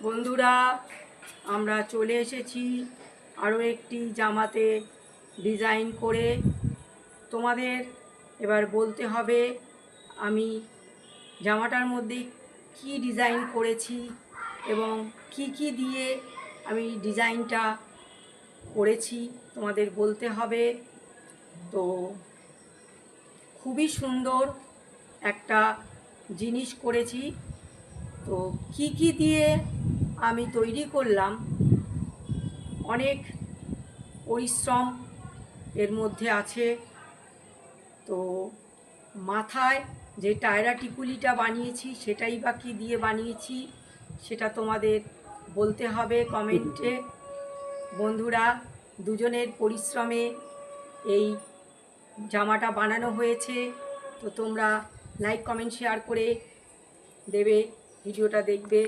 বন্ধুরা, আমরা চলে এসেছি আরও একটি জামাতে ডিজাইন করে। তোমাদের এবার বলতে হবে আমি জামাটার মধ্যে কি ডিজাইন করেছি এবং কি কি দিয়ে আমি ডিজাইনটা করেছি তোমাদের বলতে হবে। তো খুবই সুন্দর একটা জিনিস করেছি। তো কি কি দিয়ে আমি তৈরি করলাম, অনেক পরিশ্রম এর মধ্যে আছে। তো মাথায় যে টায়রা টিকুলিটা বানিয়েছি সেটাই বা কী দিয়ে বানিয়েছি সেটা তোমাদের বলতে হবে কমেন্টে। বন্ধুরা, দুজনের পরিশ্রমে এই জামাটা বানানো হয়েছে। তো তোমরা লাইক কমেন্ট শেয়ার করে দেবে, ভিডিওটা দেখবে।